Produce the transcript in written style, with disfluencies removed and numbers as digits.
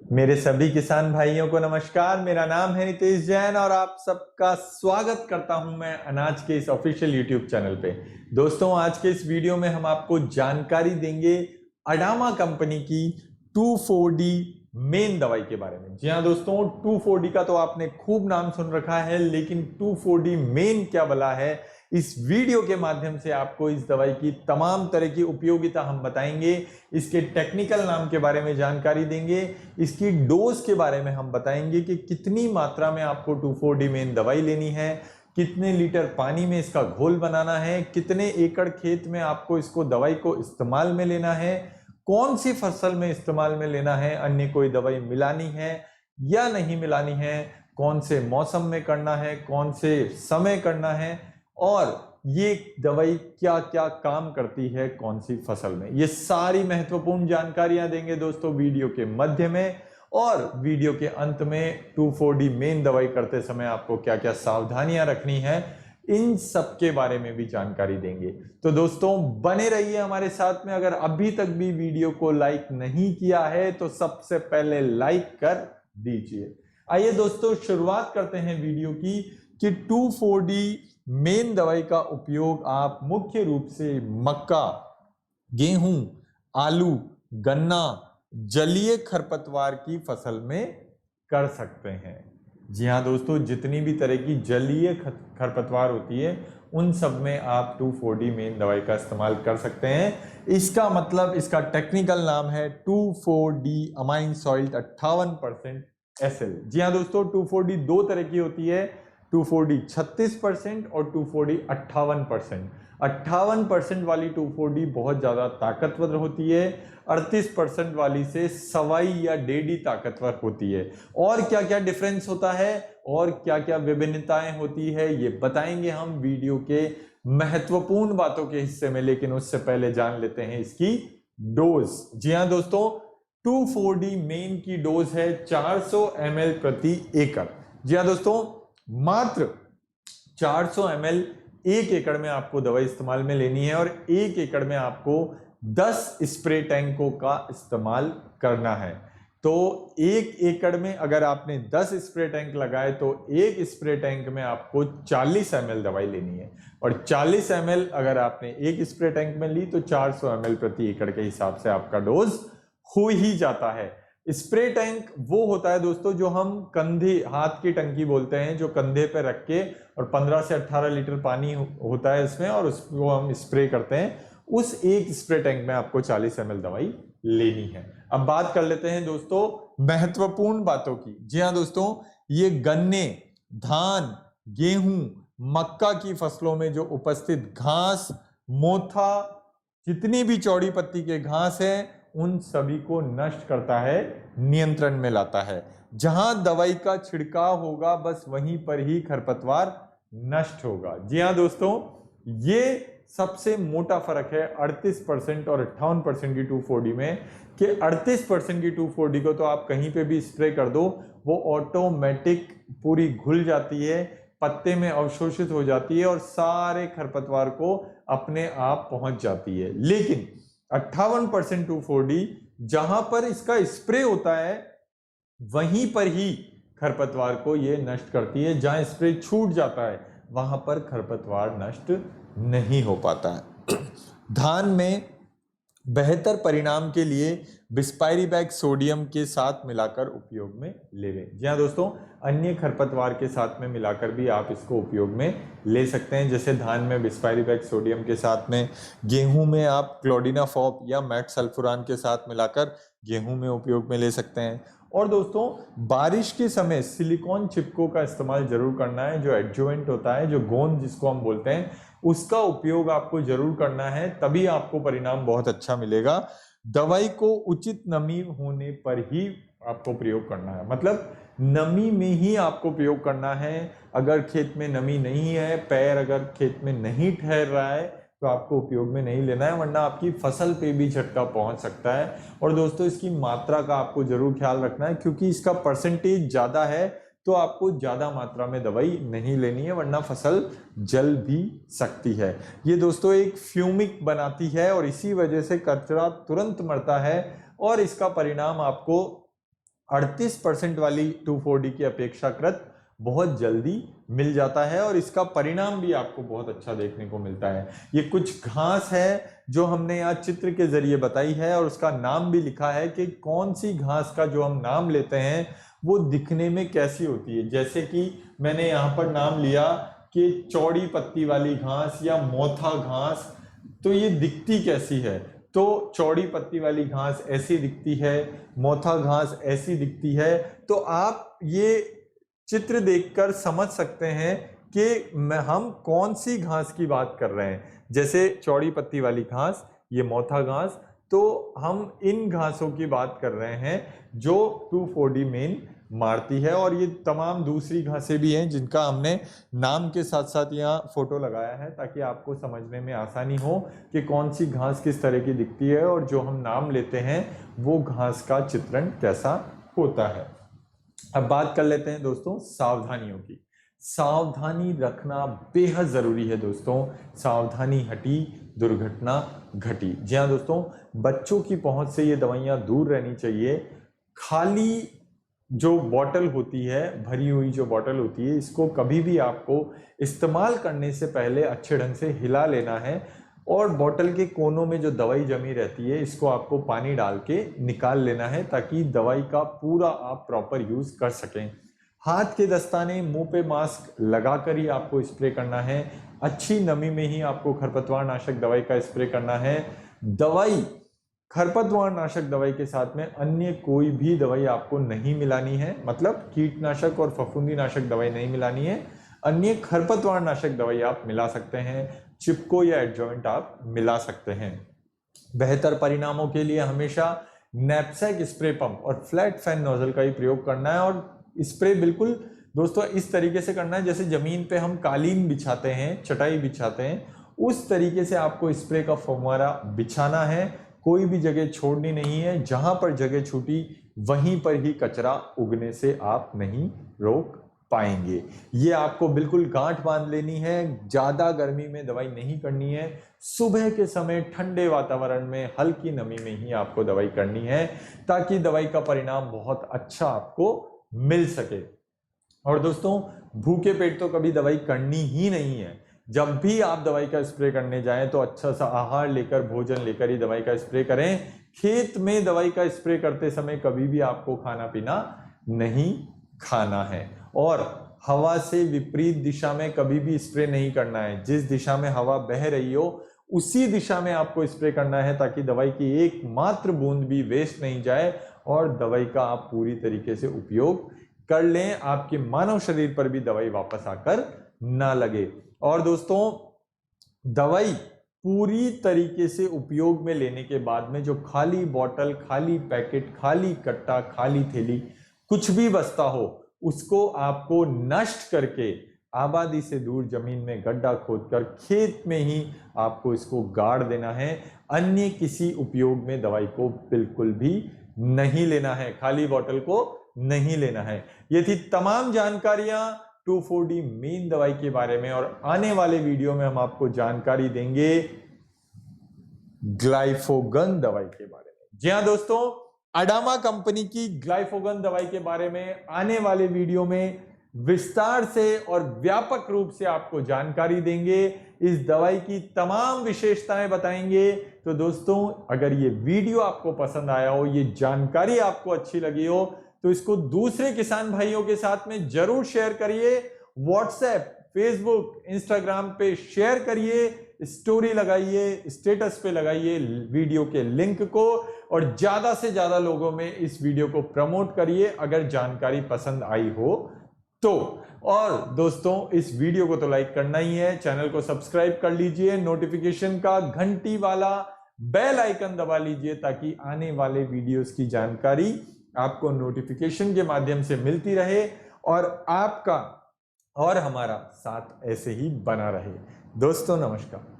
मेरे सभी किसान भाइयों को नमस्कार। मेरा नाम है नितेश जैन और आप सबका स्वागत करता हूं मैं अनाज के इस ऑफिशियल यूट्यूब चैनल पे। दोस्तों, आज के इस वीडियो में हम आपको जानकारी देंगे अडामा कंपनी की 2,4-D मेन दवाई के बारे में। जी हाँ दोस्तों, 2,4-D का तो आपने खूब नाम सुन रखा है, लेकिन 2,4-D मेन क्या भला है, इस वीडियो के माध्यम से आपको इस दवाई की तमाम तरह की उपयोगिता हम बताएंगे। इसके टेक्निकल नाम के बारे में जानकारी देंगे, इसकी डोज के बारे में हम बताएंगे कि कितनी मात्रा में आपको 2,4-D मेन दवाई लेनी है, कितने लीटर पानी में इसका घोल बनाना है, कितने एकड़ खेत में आपको इसको दवाई को इस्तेमाल में लेना है, कौन सी फसल में इस्तेमाल में लेना है, अन्य कोई दवाई मिलानी है या नहीं मिलानी है, कौन से मौसम में करना है, कौन से समय करना है, और ये दवाई क्या क्या काम करती है कौन सी फसल में। ये सारी महत्वपूर्ण जानकारियां देंगे दोस्तों वीडियो के मध्य में, और वीडियो के अंत में 2,4-D मेन दवाई करते समय आपको क्या क्या सावधानियां रखनी है, इन सब के बारे में भी जानकारी देंगे। तो दोस्तों बने रहिए हमारे साथ में। अगर अभी तक भी वीडियो को लाइक नहीं किया है तो सबसे पहले लाइक कर दीजिए। आइए दोस्तों शुरुआत करते हैं वीडियो की कि 2,4-D मेन दवाई का उपयोग आप मुख्य रूप से मक्का, गेहूं, आलू, गन्ना, जलीय खरपतवार की फसल में कर सकते हैं। जी हाँ दोस्तों, जितनी भी तरह की जलीय खरपतवार होती है उन सब में आप 2,4-D मेन दवाई का इस्तेमाल कर सकते हैं। इसका मतलब, इसका टेक्निकल नाम है 2,4-D अमाइन सॉल्ट 58% SL। जी हाँ दोस्तों, 2,4-D दो तरह की होती है, 2,4-D 36% और 2,4-D 58%। 58% वाली 2,4-D बहुत ज्यादा ताकतवर होती है, 38% वाली से सवाई या 1.5 ताकतवर होती है। और क्या क्या डिफरेंस होता है और क्या क्या विभिन्नताएं होती है ये बताएंगे हम वीडियो के महत्वपूर्ण बातों के हिस्से में, लेकिन उससे पहले जान लेते हैं इसकी डोज। जी हाँ दोस्तों, 2,4-D मेन की डोज है 400 ml प्रति एकड़। जी हाँ दोस्तों, मात्र 400 ml एक एकड़ में आपको दवाई इस्तेमाल में लेनी है, और एक एकड़ में आपको 10 स्प्रे टैंकों का इस्तेमाल करना है। तो एक एकड़ में अगर आपने 10 स्प्रे टैंक लगाए तो एक स्प्रे टैंक में आपको 40 ml दवाई लेनी है, और 40 ml अगर आपने एक स्प्रे टैंक में ली तो 400 ml प्रति एकड़ के हिसाब से आपका डोज हो ही जाता है। स्प्रे टैंक वो होता है दोस्तों जो हम कंधे, हाथ की टंकी बोलते हैं, जो कंधे पे रख के, और 15 से 18 लीटर पानी होता है इसमें, और उसको हम स्प्रे करते हैं। उस एक स्प्रे टैंक में आपको 40 ml दवाई लेनी है। अब बात कर लेते हैं दोस्तों महत्वपूर्ण बातों की। जी हाँ दोस्तों, ये गन्ने, धान, गेहूं, मक्का की फसलों में जो उपस्थित घास, मोथा, जितनी भी चौड़ी पत्ती के घास है, उन सभी को नष्ट करता है, नियंत्रण में लाता है। जहां दवाई का छिड़काव होगा बस वहीं पर ही खरपतवार नष्ट होगा। जी हाँ दोस्तों, ये सबसे मोटा फर्क है 38% और 58% की 2,4-D में, कि 38% की 2,4-D को तो आप कहीं पे भी स्प्रे कर दो, वो ऑटोमेटिक पूरी घुल जाती है, पत्ते में अवशोषित हो जाती है और सारे खरपतवार को अपने आप पहुंच जाती है। लेकिन 58% 2,4-D जहां पर इसका स्प्रे होता है वहीं पर ही खरपतवार को ये नष्ट करती है। जहां स्प्रे छूट जाता है वहां पर खरपतवार नष्ट नहीं हो पाता है। धान में बेहतर परिणाम के लिए बिस्पायरीबैक सोडियम के साथ मिलाकर उपयोग में ले लें। जी हाँ दोस्तों, अन्य खरपतवार के साथ में मिलाकर भी आप इसको उपयोग में ले सकते हैं, जैसे धान में बिस्पायरीबैक सोडियम के साथ में, गेहूं में आप क्लोडिनाफॉप या मैट सल्फुरान के साथ मिलाकर गेहूं में उपयोग में ले सकते हैं। और दोस्तों, बारिश के समय सिलिकॉन चिपको का इस्तेमाल जरूर करना है, जो एडजुवेंट होता है, जो गोंद जिसको हम बोलते हैं, उसका उपयोग आपको जरूर करना है, तभी आपको परिणाम बहुत अच्छा मिलेगा। दवाई को उचित नमी होने पर ही आपको प्रयोग करना है, मतलब नमी में ही आपको प्रयोग करना है। अगर खेत में नमी नहीं है, पैर अगर खेत में नहीं ठहर रहा है, तो आपको उपयोग में नहीं लेना है, वरना आपकी फसल पे भी झटका पहुंच सकता है। और दोस्तों, इसकी मात्रा का आपको जरूर ख्याल रखना है, क्योंकि इसका परसेंटेज ज्यादा है तो आपको ज्यादा मात्रा में दवाई नहीं लेनी है, वरना फसल जल भी सकती है। ये दोस्तों एक फ्यूमिक बनाती है और इसी वजह से कचरा तुरंत मरता है, और इसका परिणाम आपको 38% वाली 2,4-D की अपेक्षाकृत बहुत जल्दी मिल जाता है और इसका परिणाम भी आपको बहुत अच्छा देखने को मिलता है। ये कुछ घास है जो हमने यहाँ चित्र के जरिए बताई है और उसका नाम भी लिखा है कि कौन सी घास का जो हम नाम लेते हैं वो दिखने में कैसी होती है। जैसे कि मैंने यहाँ पर नाम लिया कि चौड़ी पत्ती वाली घास या मोथा घास, तो ये दिखती कैसी है? तो चौड़ी पत्ती वाली घास ऐसी दिखती है, मोथा घास ऐसी दिखती है। तो आप ये चित्र देखकर समझ सकते हैं कि हम कौन सी घास की बात कर रहे हैं। जैसे चौड़ी पत्ती वाली घास, ये मोथा घास, तो हम इन घासों की बात कर रहे हैं जो 2,4-D मेन मारती है। और ये तमाम दूसरी घासें भी हैं जिनका हमने नाम के साथ साथ यहाँ फोटो लगाया है ताकि आपको समझने में आसानी हो कि कौन सी घास किस तरह की दिखती है और जो हम नाम लेते हैं वो घास का चित्रण कैसा होता है। अब बात कर लेते हैं दोस्तों सावधानियों की। सावधानी रखना बेहद जरूरी है दोस्तों। सावधानी हटी दुर्घटना घटी। जी हाँ दोस्तों, बच्चों की पहुंच से ये दवाइयां दूर रहनी चाहिए। खाली जो बॉटल होती है, भरी हुई जो बॉटल होती है, इसको कभी भी आपको इस्तेमाल करने से पहले अच्छे ढंग से हिला लेना है और बॉटल के कोनों में जो दवाई जमी रहती है इसको आपको पानी डाल के निकाल लेना है ताकि दवाई का पूरा आप प्रॉपर यूज कर सकें। हाथ के दस्ताने, मुंह पे मास्क लगाकर ही आपको स्प्रे करना है। अच्छी नमी में ही आपको खरपतवार नाशक दवाई का स्प्रे करना है। दवाई, खरपतवार नाशक दवाई के साथ में अन्य कोई भी दवाई आपको नहीं मिलानी है, मतलब कीटनाशक और फफूंदी नाशक दवाई नहीं मिलानी है। अन्य खरपतवार नाशक दवाई आप मिला सकते हैं, चिपको या एडजॉइंट आप मिला सकते हैं। बेहतर परिणामों के लिए हमेशा नैपसैक स्प्रे पंप और फ्लैट फैन नोजल का ही प्रयोग करना है। और स्प्रे बिल्कुल दोस्तों इस तरीके से करना है जैसे जमीन पे हम कालीन बिछाते हैं, चटाई बिछाते हैं, उस तरीके से आपको स्प्रे का फव्वारा बिछाना है। कोई भी जगह छोड़नी नहीं है। जहां पर जगह छूटी वहीं पर ही कचरा उगने से आप नहीं रोक पाएंगे। ये आपको बिल्कुल गांठ बांध लेनी है। ज्यादा गर्मी में दवाई नहीं करनी है। सुबह के समय ठंडे वातावरण में हल्की नमी में ही आपको दवाई करनी है ताकि दवाई का परिणाम बहुत अच्छा आपको मिल सके। और दोस्तों भूखे पेट तो कभी दवाई करनी ही नहीं है। जब भी आप दवाई का स्प्रे करने जाएं तो अच्छा सा आहार लेकर, भोजन लेकर ही दवाई का स्प्रे करें। खेत में दवाई का स्प्रे करते समय कभी भी आपको खाना पीना नहीं खाना है। और हवा से विपरीत दिशा में कभी भी स्प्रे नहीं करना है। जिस दिशा में हवा बह रही हो उसी दिशा में आपको स्प्रे करना है ताकि दवाई की एक मात्र बूंद भी वेस्ट नहीं जाए और दवाई का आप पूरी तरीके से उपयोग कर लें। आपके मानव शरीर पर भी दवाई वापस आकर ना लगे। और दोस्तों दवाई पूरी तरीके से उपयोग में लेने के बाद में जो खाली बॉटल, खाली पैकेट, खाली कट्टा, खाली थैली कुछ भी बचता हो उसको आपको नष्ट करके आबादी से दूर जमीन में गड्ढा खोदकर खेत में ही आपको इसको गाड़ देना है। अन्य किसी उपयोग में दवाई को बिल्कुल भी नहीं लेना है। खाली बॉटल को नहीं लेना है। ये थी तमाम जानकारियां 2,4-D मेन दवाई के बारे में। और आने वाले वीडियो में हम आपको जानकारी देंगे ग्लाइफोगन दवाई के बारे में। जी हां दोस्तों, अडामा कंपनी की ग्लाइफोगन दवाई के बारे में आने वाले वीडियो में विस्तार से और व्यापक रूप से आपको जानकारी देंगे। इस दवाई की तमाम विशेषताएं बताएंगे। तो दोस्तों अगर ये वीडियो आपको पसंद आया हो, ये जानकारी आपको अच्छी लगी हो, तो इसको दूसरे किसान भाइयों के साथ में जरूर शेयर करिए। व्हाट्सएप, फेसबुक, इंस्टाग्राम पे शेयर करिए, स्टोरी लगाइए, स्टेटस पे लगाइए वीडियो के लिंक को और ज्यादा से ज्यादा लोगों में इस वीडियो को प्रमोट करिए अगर जानकारी पसंद आई हो तो। और दोस्तों इस वीडियो को तो लाइक करना ही है, चैनल को सब्सक्राइब कर लीजिए, नोटिफिकेशन का घंटी वाला बेल आइकन दबा लीजिए ताकि आने वाले वीडियोस की जानकारी आपको नोटिफिकेशन के माध्यम से मिलती रहे और आपका और हमारा साथ ऐसे ही बना रहे। दोस्तों नमस्कार।